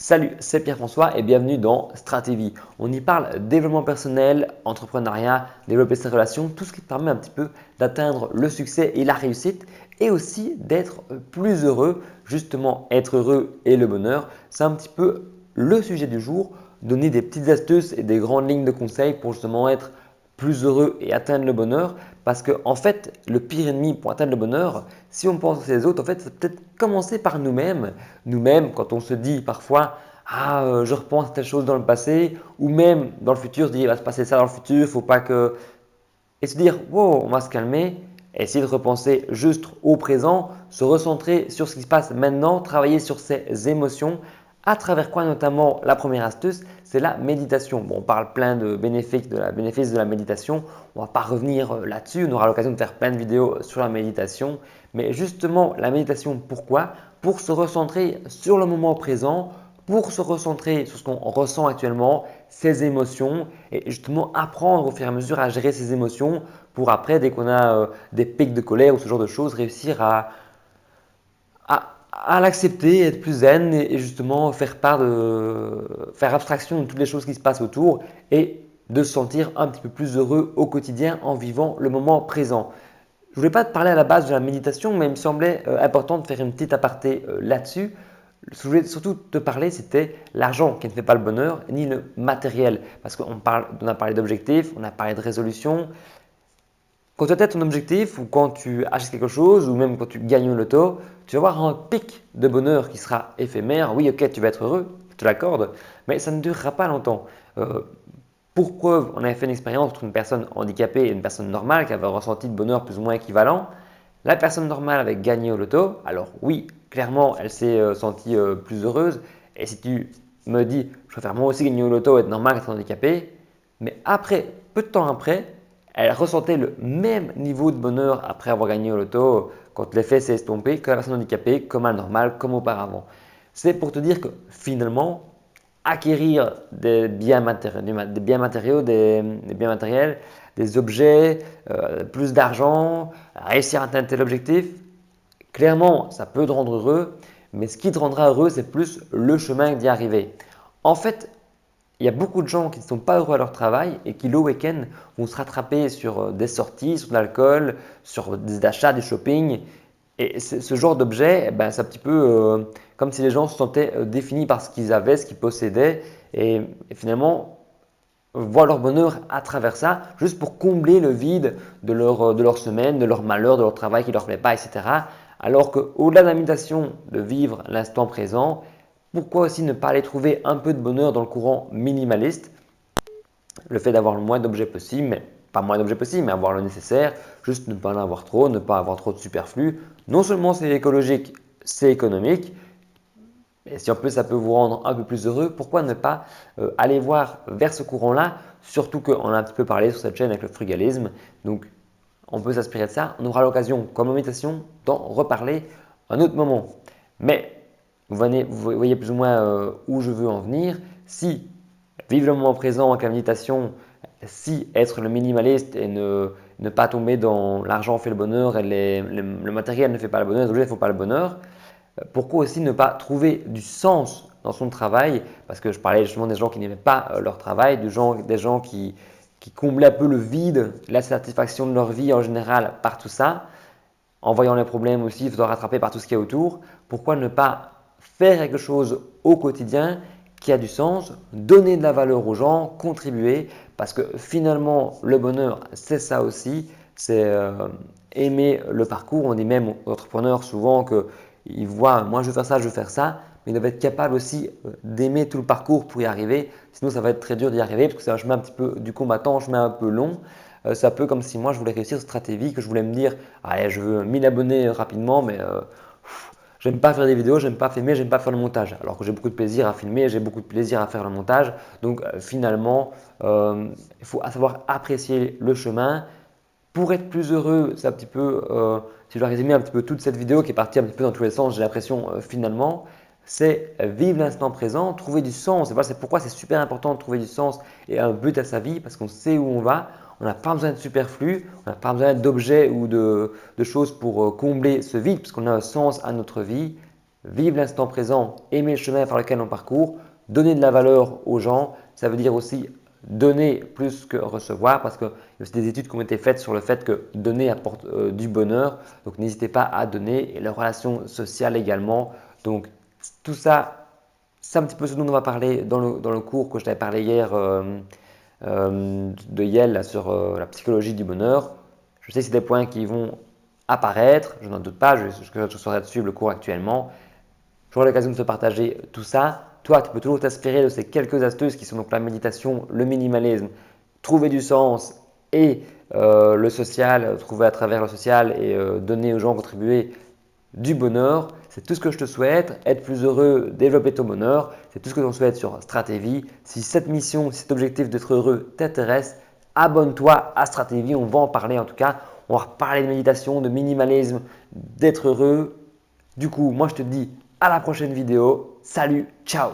Salut, c'est Pierre-François et bienvenue dans Stratégie. On y parle développement personnel, entrepreneuriat, développer ses relations, tout ce qui te permet un petit peu d'atteindre le succès et la réussite et aussi d'être plus heureux. Justement, être heureux et le bonheur, c'est un petit peu le sujet du jour. Donner des petites astuces et des grandes lignes de conseils pour justement être plus heureux et atteindre le bonheur. Parce que en fait, le pire ennemi pour atteindre le bonheur, si on pense à les autres, en fait, c'est peut-être commencer par nous-mêmes. Nous-mêmes, quand on se dit parfois, ah, je repense à telle chose dans le passé, ou même dans le futur, se dire, il va se passer ça dans le futur, faut pas que… Et se dire, wow, on va se calmer, essayer de repenser juste au présent, se recentrer sur ce qui se passe maintenant, travailler sur ses émotions, à travers quoi notamment la première astuce, c'est la méditation. Bon, on parle plein de bénéfices de la méditation, on ne va pas revenir là-dessus, on aura l'occasion de faire plein de vidéos sur la méditation, mais justement la méditation, pourquoi? Pour se recentrer sur le moment présent, pour se recentrer sur ce qu'on ressent actuellement, ses émotions et justement apprendre au fur et à mesure à gérer ses émotions pour après, dès qu'on a des pics de colère ou ce genre de choses, réussir à l'accepter, être plus zen et justement faire abstraction de toutes les choses qui se passent autour et de se sentir un petit peu plus heureux au quotidien en vivant le moment présent. Je ne voulais pas te parler à la base de la méditation, mais il me semblait important de faire une petite aparté là-dessus. Ce que je voulais surtout te parler, c'était l'argent qui ne fait pas le bonheur, ni le matériel. Parce on a parlé d'objectifs, on a parlé de résolution. Quand tu atteins ton objectif ou quand tu achètes quelque chose ou même quand tu gagnes au loto, tu vas avoir un pic de bonheur qui sera éphémère. Oui, ok, tu vas être heureux, je te l'accorde, mais ça ne durera pas longtemps. Euh, pour preuve, on avait fait une expérience entre une personne handicapée et une personne normale qui avait un ressenti de bonheur plus ou moins équivalent. La personne normale avait gagné au loto. Alors oui, clairement, elle s'est sentie plus heureuse. Et si tu me dis, je préfère moi aussi gagner au loto, être normal qu'être handicapé, mais après, peu de temps après, elle ressentait le même niveau de bonheur après avoir gagné au loto quand l'effet s'est estompé que la personne handicapée, comme à normal, comme auparavant. C'est pour te dire que finalement, acquérir des biens matériaux, des biens matériels, des objets, plus d'argent, réussir à atteindre tel objectif, clairement, ça peut te rendre heureux, mais ce qui te rendra heureux, c'est plus le chemin d'y arriver. En fait, il y a beaucoup de gens qui ne sont pas heureux à leur travail et qui le week-end vont se rattraper sur des sorties, sur de l'alcool, sur des achats, du shopping. Et ce genre d'objet, eh ben, c'est un petit peu comme si les gens se sentaient définis par ce qu'ils avaient, ce qu'ils possédaient et finalement voient leur bonheur à travers ça, juste pour combler le vide de leur semaine, de leur malheur, de leur travail qui ne leur plaît pas, etc. Alors qu'au-delà de la méditation, de vivre l'instant présent, pourquoi aussi ne pas aller trouver un peu de bonheur dans le courant minimaliste? Le fait d'avoir le moins d'objets possible, mais pas moins d'objets possible, mais avoir le nécessaire, juste ne pas en avoir trop, ne pas avoir trop de superflu. Non seulement c'est écologique, c'est économique, et si en plus ça peut vous rendre un peu plus heureux, pourquoi ne pas aller voir vers ce courant-là? Surtout qu'on a un petit peu parlé sur cette chaîne avec le frugalisme, donc on peut s'inspirer de ça. On aura l'occasion, comme méditation, d'en reparler un autre moment. Mais vous voyez plus ou moins où je veux en venir. Si vivre le moment présent avec la méditation, si être le minimaliste et ne pas tomber dans l'argent fait le bonheur et le matériel ne fait pas le bonheur, les objets ne font pas le bonheur, pourquoi aussi ne pas trouver du sens dans son travail? Parce que je parlais justement des gens qui n'aimaient pas leur travail, des gens qui comblaient un peu le vide, la satisfaction de leur vie en général par tout ça. En voyant les problèmes aussi, il faudra rattraper par tout ce qu'il y a autour. Pourquoi ne pas faire quelque chose au quotidien qui a du sens, donner de la valeur aux gens, contribuer, parce que finalement, le bonheur, c'est ça aussi, c'est aimer le parcours. On dit même aux entrepreneurs souvent qu'ils voient, moi je veux faire ça, je veux faire ça, mais ils doivent être capables aussi d'aimer tout le parcours pour y arriver. Sinon, ça va être très dur d'y arriver parce que c'est un chemin un petit peu du combattant, un chemin un peu long. C'est un peu comme si moi je voulais réussir cette stratégie, que je voulais me dire, allez, je veux 1000 abonnés rapidement, mais j'aime pas faire des vidéos, j'aime pas filmer, j'aime pas faire le montage. Alors que j'ai beaucoup de plaisir à filmer, j'ai beaucoup de plaisir à faire le montage. Donc finalement, il faut savoir apprécier le chemin. Pour être plus heureux, c'est un petit peu, si je dois résumer un petit peu toute cette vidéo qui est partie un petit peu dans tous les sens, j'ai l'impression finalement, c'est vivre l'instant présent, trouver du sens. Et voilà, c'est pourquoi c'est super important de trouver du sens et un but à sa vie parce qu'on sait où on va. On n'a pas besoin de superflu, on n'a pas besoin d'objets ou de choses pour combler ce vide parce qu'on a un sens à notre vie. vivre l'instant présent, aimer le chemin par lequel on parcourt, donner de la valeur aux gens. Ça veut dire aussi donner plus que recevoir parce qu'il y a aussi des études qui ont été faites sur le fait que donner apporte du bonheur. Donc n'hésitez pas à donner et les relations sociales également. Donc tout ça, c'est un petit peu ce dont on va parler dans le cours que je t'avais parlé hier de Yale là, sur la psychologie du bonheur. Je sais que c'est des points qui vont apparaître, je n'en doute pas, je serai de suivre le cours actuellement. J'aurai l'occasion de te partager tout ça. Toi, tu peux toujours t'inspirer de ces quelques astuces qui sont donc la méditation, le minimalisme, trouver du sens et le social, trouver à travers le social et donner aux gens, contribuer du bonheur. C'est tout ce que je te souhaite, être plus heureux, développer ton bonheur. C'est tout ce que j'en souhaite sur Stratévie. Si cette mission, si cet objectif d'être heureux t'intéresse, abonne-toi à Stratévie. On va en parler en tout cas. On va reparler de méditation, de minimalisme, d'être heureux. Du coup, moi je te dis à la prochaine vidéo. Salut, ciao!